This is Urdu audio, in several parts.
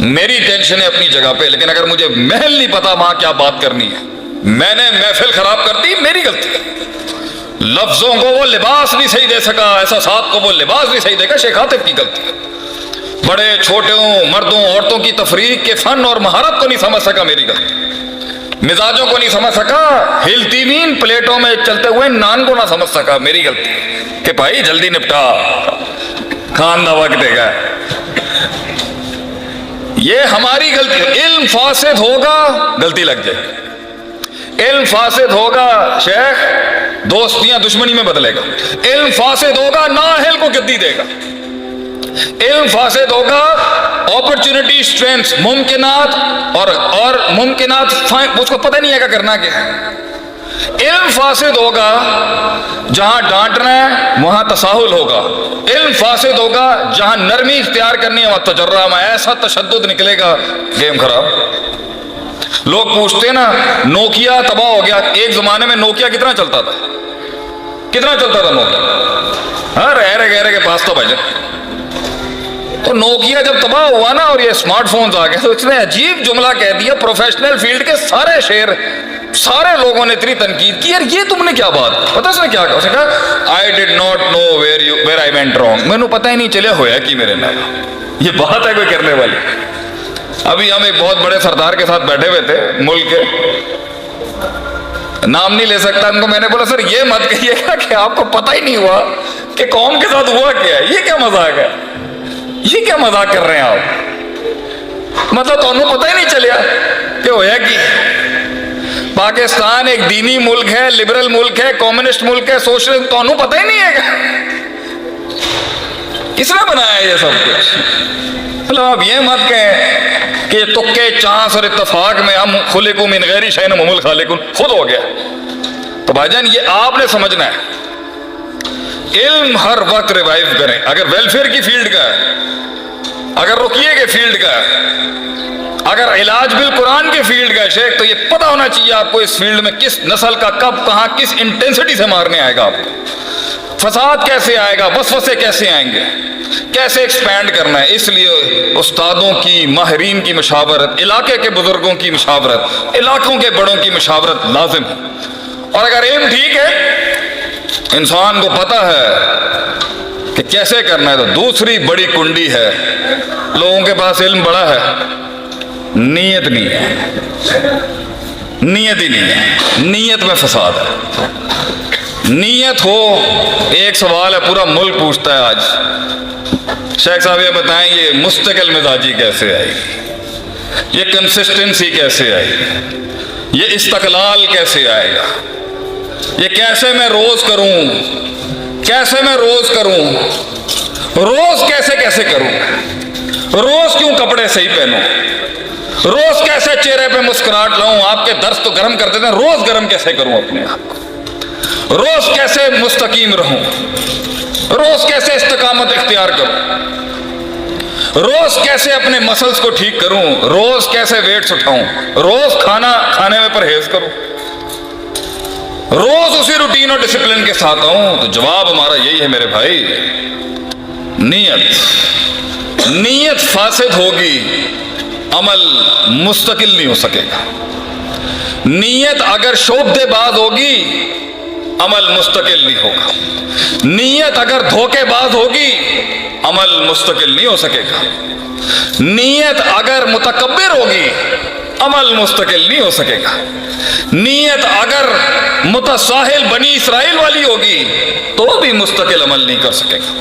میری ٹینشن ہے اپنی جگہ پہ، لیکن اگر مجھے محل نہیں پتا وہاں کیا بات کرنی ہے، میں نے محفل خراب کر دی، میری غلطی ہے۔ لفظوں کو وہ لباس نہیں صحیح دے سکا، احساسات کو وہ لباس نہیں صحیح دے گا، شیخ عاطف کی غلطی ہے۔ بڑے چھوٹوں، مردوں عورتوں کی تفریق کے فن اور مہارت کو نہیں سمجھ سکا، میری غلطی۔ مزاجوں کو نہیں سمجھ سکا، ہلتی ہوئی پلیٹوں میں چلتے ہوئے نان کو نہ سمجھ سکا، میری غلطی کہ بھائی جلدی نپٹا، کھان دا وقت دے گا۔ یہ ہماری غلطی۔ علم فاسد ہوگا غلطی لگ جائے گی، علم فاسد ہوگا شیخ دوستیاں دشمنی میں بدلے گا، علم فاسد ہوگا نااہل کو گدی دے گا، علم فاسد ہوگا اپرچونٹی اسٹرینتھ ممکنات اور ممکنات اس کو پتہ نہیں ہے کہ کرنا کیا ہے۔ علم فاسد ہوگا جہاں ڈانٹنا ہے وہاں تساہل ہوگا، علم فاسد ہوگا جہاں نرمی اختیار کرنی ہے وہاں تجربہ میں ایسا تشدد نکلے گا، گیم خراب۔ لوگ پوچھتے نا نوکیا تباہ ہو گیا، ایک زمانے میں نوکیا کتنا چلتا تھا، کتنا چلتا تھا نوکیا؟ ہاں رہ گہرے کے پاس تو بھائی جان۔ تو نوکیا جب تباہ ہوا نا اور یہ اسمارٹ فونز آ گئے تو اس نے عجیب جملہ کہہ دیا، پروفیشنل فیلڈ کے سارے شیر، سارے لوگوں نے اتنی تنقید کی، یار یہ تم نے کیا بات، پتہ اس نے کیا کہا؟ اس نے کہا I did not know where I went wrong، میں نے پتہ ہی نہیں چلے ہویا کہ میرے نال۔ یہ بات ہے کوئی کرنے والی؟ ابھی ہم ایک بہت بڑے سردار کے ساتھ بیٹھے ہوئے تھے ملک کے، نام نہیں لے سکتا ان کو، میں نے بولا سر یہ مت کہیے گا کہ آپ کو پتہ ہی نہیں ہوا کہ قوم کے ساتھ ہوا کیا ہے، یہ کیا مذاق ہے، یہ کیا مذاق کر رہے ہیں آپ؟ مطلب تو انہوں پتہ ہی نہیں چلیا کہ ہویا کی۔ پاکستان ایک دینی ملک ہے، لبرل ملک ہے، کمیونسٹ ملک ہے، سوشل، تو انہوں پتہ ہی نہیں ہے گا کس نے بنایا یہ سب کچھ۔ مطلب آپ یہ مت کہیں کہ تکے چانس اور اتفاق میں ہم خلقوا من غیر شیء وهم الخالقون خود ہو گیا۔ تو بھائی جان یہ آپ نے سمجھنا ہے، علم ہر وقت ریوائیو کریں۔ اگر ویلفیئر کی فیلڈ کا ہے، اگر رقیے کے فیلڈ کا ہے، اگر علاج بالقرآن کے فیلڈ کا ہے شیخ، تو یہ پتہ ہونا چاہیے آپ کو اس فیلڈ میں کس نسل کا کب کہاں کس انٹینسٹی سے مارنے آئے گا، آپ کو فساد کیسے آئے گا، وسوسے کیسے آئیں گے، کیسے ایکسپینڈ کرنا ہے۔ اس لیے استادوں کی، ماہرین کی مشاورت، علاقے کے بزرگوں کی مشاورت، علاقوں کے بڑوں کی مشاورت لازم ہے۔ اور اگر علم ٹھیک ہے، انسان کو پتہ ہے کہ کیسے کرنا ہے، تو دوسری بڑی کنڈی ہے، لوگوں کے پاس علم بڑا ہے، نیت نہیں ہے، نیت ہی نہیں ہے، نیت میں فساد ہے۔ نیت ہو، ایک سوال ہے پورا ملک پوچھتا ہے آج، شیخ صاحب یہ بتائیں یہ مستقل مزاجی کیسے آئی، یہ کنسسٹنسی کیسے آئی، یہ استقلال کیسے آئے گا، یہ کیسے میں روز کروں، کیسے میں روز کروں، روز کیسے کروں، روز کیوں کپڑے صحیح پہنوں، روز کیسے چہرے پہ مسکراہٹ لاؤں، آپ کے درس تو گرم کر دیتے ہیں، روز گرم کیسے کروں اپنے آپ کو، روز کیسے مستقیم رہوں، روز کیسے استقامت اختیار کروں، روز کیسے اپنے مسلز کو ٹھیک کروں، روز کیسے ویٹس اٹھاؤں، روز کھانے میں پرہیز کروں، روز اسی روٹین اور ڈسپلن کے ساتھ آؤں۔ تو جواب ہمارا یہی ہے میرے بھائی، نیت فاسد ہوگی، عمل مستقل نہیں ہو سکے گا۔ نیت اگر شعبدے باز ہوگی، عمل مستقل نہیں ہوگا۔ نیت اگر دھوکے باز ہوگی، عمل مستقل نہیں ہو سکے گا۔ نیت اگر متکبر ہوگی، عمل مستقل نہیں ہو سکے گا۔ نیت اگر متساہل بنی اسرائیل والی ہوگی تو بھی مستقل عمل نہیں کر سکے گا۔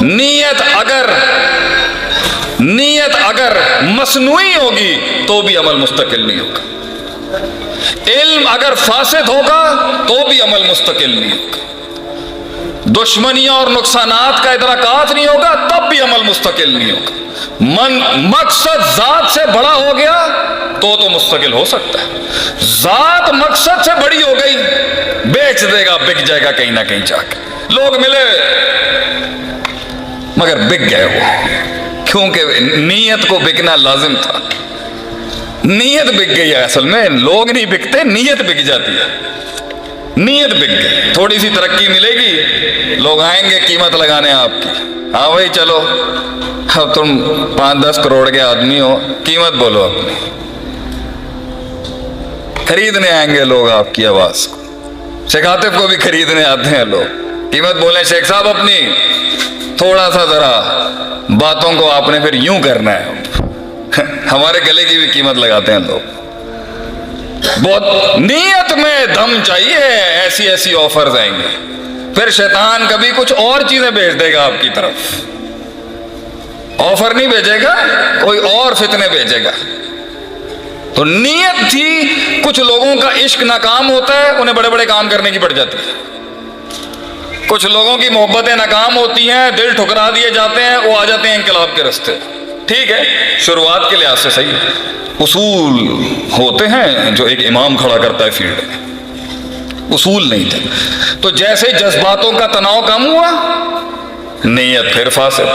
نیت اگر مصنوعی ہوگی تو بھی عمل مستقل نہیں ہوگا۔ علم اگر فاسد ہوگا تو بھی عمل مستقل نہیں ہوگا۔ دشمنیاں اور نقصانات کا ادراکات نہیں ہوگا تب بھی عمل مستقل نہیں ہوگا۔ مقصد ذات سے بڑا ہو گیا تو مستقل ہو سکتا ہے۔ ذات مقصد سے بڑی ہو گئی، بیچ دے گا، بک جائے گا کہیں نہ کہیں جا کے۔ لوگ ملے مگر بک گئے وہ، کیونکہ نیت کو بکنا لازم تھا۔ نیت بک گئی ہے، اصل میں لوگ نہیں بکتے، نیت بک جاتی ہے۔ نیت بک گئی، تھوڑی سی ترقی ملے گی، لوگ آئیں گے قیمت لگانے آپ کی، ہاں بھائی چلو اب تم 5-10 کروڑ کے آدمی ہو, قیمت بولو اپنی. خریدنے آئیں گے لوگ آپ کی آواز کو, شیخ عاطف کو بھی خریدنے آتے ہیں لوگ. قیمت بولیں شیخ صاحب اپنی, تھوڑا سا ذرا باتوں کو آپ نے پھر یوں کرنا ہے. ہمارے گلے کی بھی قیمت لگاتے ہیں لوگ. بہت نیت میں دم چاہیے, ایسی ایسی آفرز آئیں گے. پھر شیطان کبھی کچھ اور چیزیں بھیج دے گا آپ کی طرف. آفر نہیں بھیجے گا, کوئی اور فتنے بھیجے گا. تو نیت تھی. کچھ لوگوں کا عشق ناکام ہوتا ہے, انہیں بڑے بڑے کام کرنے کی پڑ جاتی ہے. کچھ لوگوں کی محبتیں ناکام ہوتی ہیں, دل ٹھکرا دیے جاتے ہیں, وہ آ جاتے ہیں انقلاب کے راستے. ٹھیک ہے, شروعات کے لحاظ سے صحیح ہے. اصول ہوتے ہیں جو ایک امام کھڑا کرتا ہے فیلڈ میں, اصول نہیں تھے. تو جیسے جذباتوں کا تناؤ کم ہوا, نیت پھر فاسد,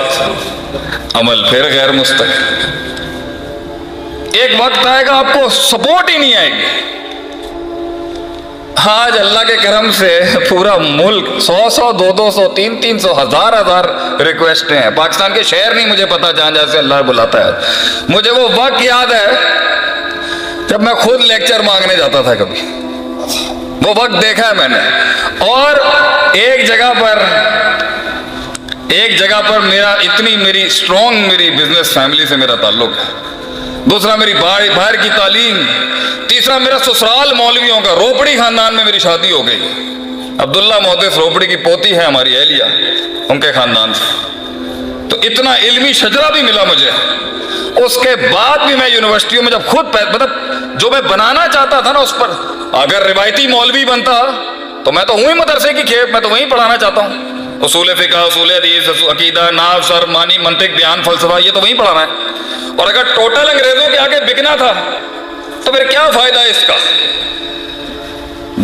عمل پھر غیر مستقل. ایک وقت آئے گا آپ کو سپورٹ ہی نہیں آئے گی. آج اللہ کے کرم سے پورا ملک 100 200 300 1000 ریکویسٹیں ہیں. پاکستان کے شہر نہیں مجھے پتا, جہاں جہاں سے اللہ بلاتا ہے. مجھے وہ وقت یاد ہے جب میں خود لیکچر مانگنے جاتا تھا کبھی. وہ وقت دیکھا ہے میں نے. اور ایک جگہ پر میرا اتنی میری اسٹرانگ میری بزنس فیملی سے میرا تعلق ہے. دوسرا میری باہر کی تعلیم. تیسرا میرا سسرال مولویوں کا, روپڑی خاندان میں میری شادی ہو گئی. عبداللہ محدث روپڑی کی پوتی ہے ہماری اہلیہ, ان کے خاندان سے. تو اتنا علمی شجرہ بھی ملا مجھے. اس کے بعد بھی میں یونیورسٹیوں میں جب خود مطلب جو میں بنانا چاہتا تھا نا, اس پر اگر روایتی مولوی بنتا تو میں تو ہوں ہی مدرسے کی کھیپ, میں تو وہیں پڑھانا چاہتا ہوں. اصول فقہ, اصول حدیث, عقیدہ, نحو, صرف, معنی, منطق, بیان, فلسفہ, یہ تو وہیں پڑھانا ہے. اور اگر ٹوٹل انگریزوں کے آگے بکنا تھا تو پھر کیا فائدہ ہے اس کا.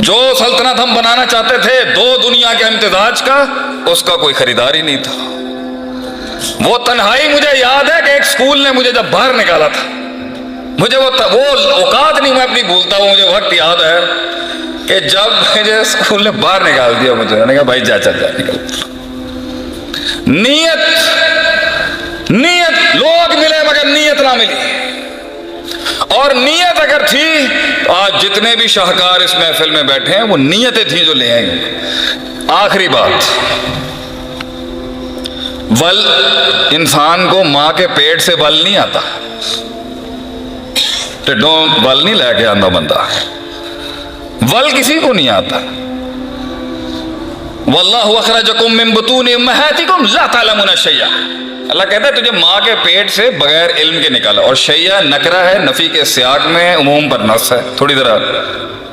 جو سلطنت ہم بنانا چاہتے تھے 2 دنیا کے امتزاج کا, اس کا کوئی خریدار ہی نہیں تھا. وہ تنہائی مجھے یاد ہے کہ ایک اسکول نے مجھے جب باہر نکالا تھا, مجھے وہ اوقات نہیں میں اپنی بھولتا ہوں. مجھے وقت یاد ہے کہ جب مجھے اسکول نے باہر نکال دیا, مجھے نے کہا بھائی جا نکل. نیت لوگ ملے مگر نیت نہ ملی. اور نیت اگر تھی تو آج جتنے بھی شاہکار اس محفل میں بیٹھے ہیں وہ نیتیں تھیں جو لے آئیں گے. آخری بات, ول انسان کو ماں کے پیٹ سے ول نہیں آتا. ٹڈوں ول نہیں لے کے آتا بندہ, ول کسی کو نہیں آتا. واللہ اخرجکم من بطون امہاتکم لا تعلمون شیئا. اللہ کہتا ہے تجھے ماں کے پیٹ سے بغیر علم کے نکالا. اور شیعہ نکرہ ہے, نفی کے سیاق میں, عموم پر نص ہے. تھوڑی ذرا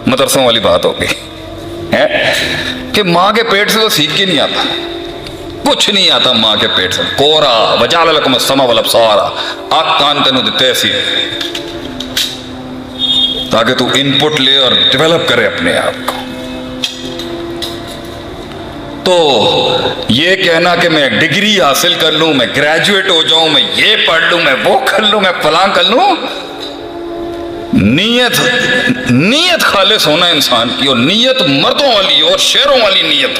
مدرسوں والی بات ہوگی کہ ماں کے پیٹ سے تو سیکھ کے نہیں آتا, کچھ نہیں آتا ماں کے پیٹ سے. کورا وجعل لکم السمع والابصار, آنکھ کان تینوں دتے سی تاکہ تو ان پٹ لے اور ڈیولپ کرے اپنے آپ کو. تو یہ کہنا کہ میں ڈگری حاصل کر لوں, میں گریجویٹ ہو جاؤں, میں یہ پڑھ لوں, میں وہ کر لوں, میں فلاں کر لوں, نیت خالص ہونا انسان کی. اور نیت مردوں والی اور شیروں والی نیت.